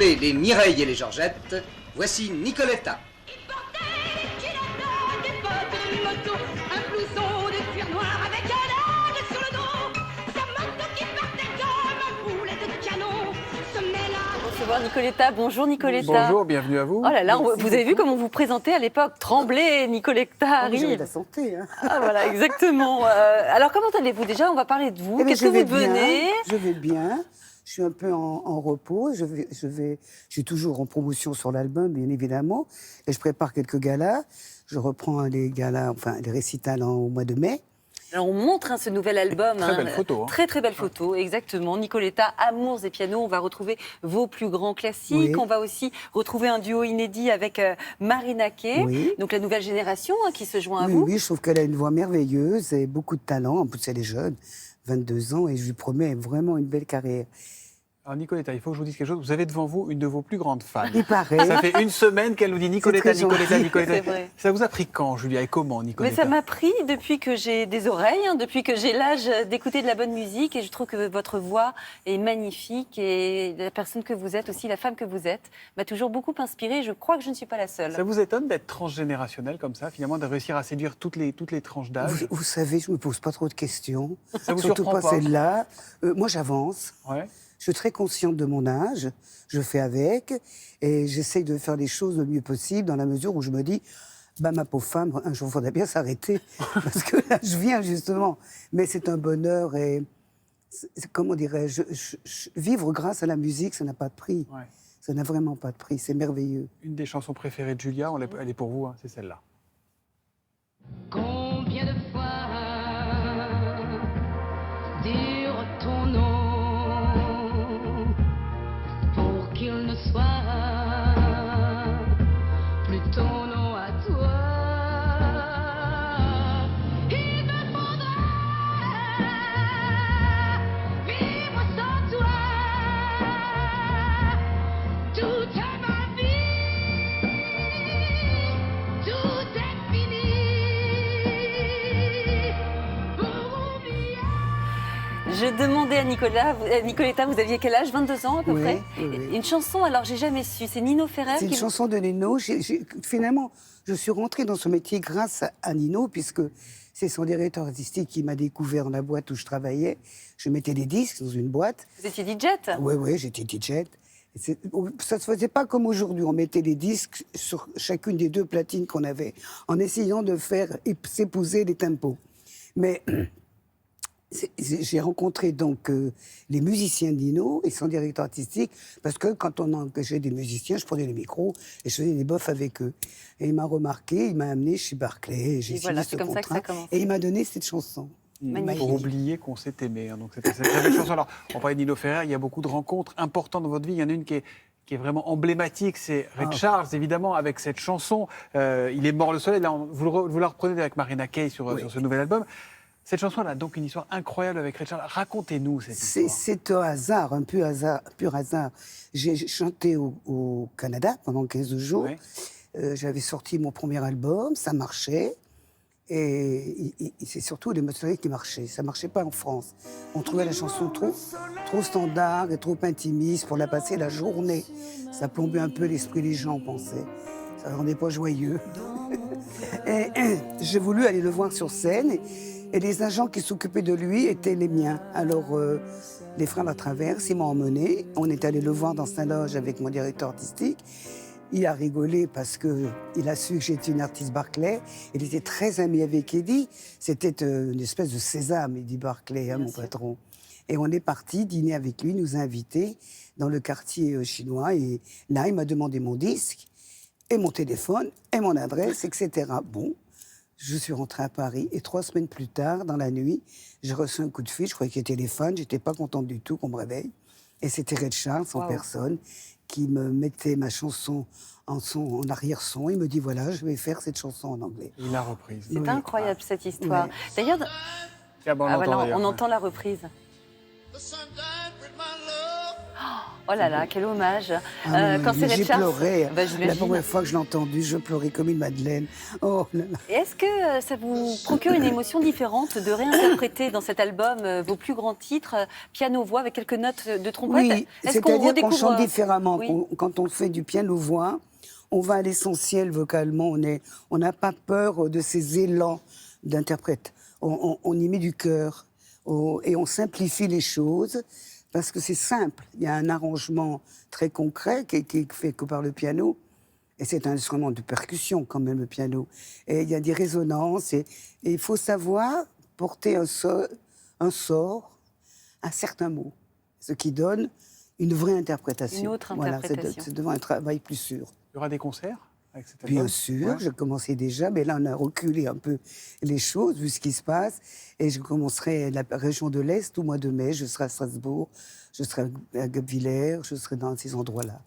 Les Mireille et les Georgettes, voici Nicoletta. Il portait une culotte, des bottes de moto, un blouson de cuir noir avec un aigle sur le dos. Sa moto qui partait comme un boulet de canon. Ce mélange. Recevoir Nicoletta. Bonjour Nicoletta. Bonjour, bienvenue à vous. Oh là là, Merci vous avez vu beaucoup. comment vous présentez à l'époque. Tremblay, Nicoletta J'avais arrive. de la santé. Hein. Ah voilà, exactement. Alors comment allez-vous déjà? On va parler de vous. Eh bien, Qu'est-ce que vous devenez? Je vais bien. Je suis un peu en repos. Je suis toujours en promotion sur l'album, bien évidemment. Et je prépare quelques galas. Je reprends les galas, enfin les récitals au mois de mai. Alors on montre ce nouvel album. Très belle photo, hein. Très très belle photo, exactement. Nicoletta, Amours et pianos. On va retrouver vos plus grands classiques. Oui. On va aussi retrouver un duo inédit avec Marina Kaye. Oui. Donc la nouvelle génération qui se joint à Oui, vous. oui, je trouve qu'elle a une voix merveilleuse et beaucoup de talent. En plus, elle est jeune, 22 ans, et je lui promets vraiment une belle carrière. Alors Nicoletta, il faut que je vous dise quelque chose. Vous avez devant vous une de vos plus grandes fans. Il paraît. Ça fait une semaine qu'elle nous dit Nicoletta, très Nicoletta, gentil. Nicoletta. C'est vrai. Ça vous a pris quand, Julia, et comment, Mais Nicoletta? ça m'a pris depuis que j'ai des oreilles, depuis que j'ai l'âge d'écouter de la bonne musique, et je trouve que votre voix est magnifique, et la personne que vous êtes aussi, la femme que vous êtes, m'a toujours beaucoup inspirée. Je crois que je ne suis pas la seule. Ça vous étonne d'être transgénérationnel comme ça, finalement, de réussir à séduire toutes les tranches d'âge? Vous savez, je ne me pose pas trop de questions. Ça vous Surtout surprend pas pas? celle-là. Moi, j'avance. Ouais. Je suis très consciente de mon âge, je fais avec, et j'essaye de faire les choses le mieux possible dans la mesure où je me dis, bah, ma pauvre femme, un jour, il faudrait bien s'arrêter, parce que là, je viens justement. Mais c'est un bonheur, et comment dirais-je, vivre grâce à la musique, ça n'a pas de prix. Ouais. Ça n'a vraiment pas de prix, c'est merveilleux. Une des chansons préférées de Julia, elle est pour vous, hein, c'est celle-là. Combien de fois dire ton nom pour qu'il ne soit plus ton nom à toi. Il me faudra vivre sans toi toute ma vie, tout est fini pour oublier. Je demandais à Nicoletta, vous aviez quel âge? 22 ans à peu Oui, près. oui, oui. Une chanson, alors j'ai jamais su, c'est Nino Ferrer C'est une qui... chanson de Nino. Finalement, je suis rentrée dans ce métier grâce à Nino, puisque c'est son directeur artistique qui m'a découvert dans la boîte où je travaillais. Je mettais des disques dans une boîte. Vous étiez DJ? Oui, oui, j'étais DJ. Ça ne se faisait pas comme aujourd'hui. On mettait des disques sur chacune des deux platines qu'on avait, en essayant de faire s'épouser les tempos. Mais j'ai rencontré donc les musiciens de Nino et son directeur artistique, parce que quand on engageait des musiciens, je prenais les micros et je faisais des bofs avec eux. Et il m'a remarqué, il m'a amené chez Barclay, j'ai Et signé voilà, ce c'est comme ça que ça a contrat, commencé. et il m'a donné cette chanson. Magnifique. Pour oublier qu'on s'est aimé. Hein. Donc c'était cette très belle chanson. Alors, on parlait de Nino Ferrer, il y a beaucoup de rencontres importantes dans votre vie. Il y en a une qui est vraiment emblématique, c'est Ray Charles, évidemment, avec cette chanson. Il est mort le soleil. Là, vous la reprenez avec Marina Kaye sur ce nouvel album. Cette chanson, elle a donc une histoire incroyable avec Ray Charles. Racontez-nous cette histoire. C'est un hasard, un pur hasard. J'ai chanté au Canada pendant 15 jours. Ouais. J'avais sorti mon premier album, ça marchait. Et c'est surtout l'émotionnel qui marchait. Ça ne marchait pas en France. On trouvait la chanson trop standard et trop intimiste pour la passer la journée. Ça plombait un peu l'esprit des gens, on pensait. Ça ne rendait pas joyeux. Et j'ai voulu aller le voir sur scène. Et les agents qui s'occupaient de lui étaient les miens. Alors, les frères La Traverse, ils m'ont emmené. On est allé le voir dans sa loge avec mon directeur artistique. Il a rigolé parce qu'il a su que j'étais une artiste Barclay. Il était très ami avec Eddie. C'était une espèce de sésame, Eddie Barclay, hein, mon patron. Et on est parti dîner avec lui, nous a invités dans le quartier chinois. Et là, il m'a demandé mon disque, et mon téléphone, et mon adresse, etc. Bon, je suis rentrée à Paris. Et 3 semaines plus tard, dans la nuit, j'ai reçu un coup de fil. Je croyais qu'il était téléphone. Je n'étais pas contente du tout qu'on me réveille. Et c'était Ray Charles, en personne, qui me mettait ma chanson en arrière-son. Il me dit, voilà, je vais faire cette chanson en anglais. Il l'a reprise. C'est Oui. incroyable cette histoire. Ouais. D'ailleurs, Ah, bon, ah, voilà, d'ailleurs, on ouais. entend la reprise. Oh là là, quel hommage. Ah oui, Quand c'est mais j'ai Ray Charles, pleuré. bah, La j'imagine. première fois que je l'ai entendu, je pleurais comme une madeleine. Oh là là. Et est-ce que ça vous procure une émotion différente de réinterpréter dans cet album vos plus grands titres, piano-voix avec quelques notes de trompette? Oui, Est-ce qu'on c'est-à-dire qu'on redécouvre chante différemment. Oui. Quand on fait du piano-voix, on va à l'essentiel vocalement. On n'a pas peur de ces élans d'interprète. On y met du cœur et on simplifie les choses parce que c'est simple. Il y a un arrangement très concret qui est fait que par le piano. Et c'est un instrument de percussion quand même, le piano. Et il y a des résonances et il faut savoir porter un sort à certains mots, ce qui donne une vraie interprétation. Une autre Voilà, interprétation. c'est devant un travail plus sûr. Il y aura des concerts avec cet album? Bien sûr, Ouais. je commençais déjà, mais là on a reculé un peu les choses vu ce qui se passe. Et je commencerai la région de l'Est au mois de mai. Je serai à Strasbourg, je serai à Guebwiller, je serai dans ces endroits-là.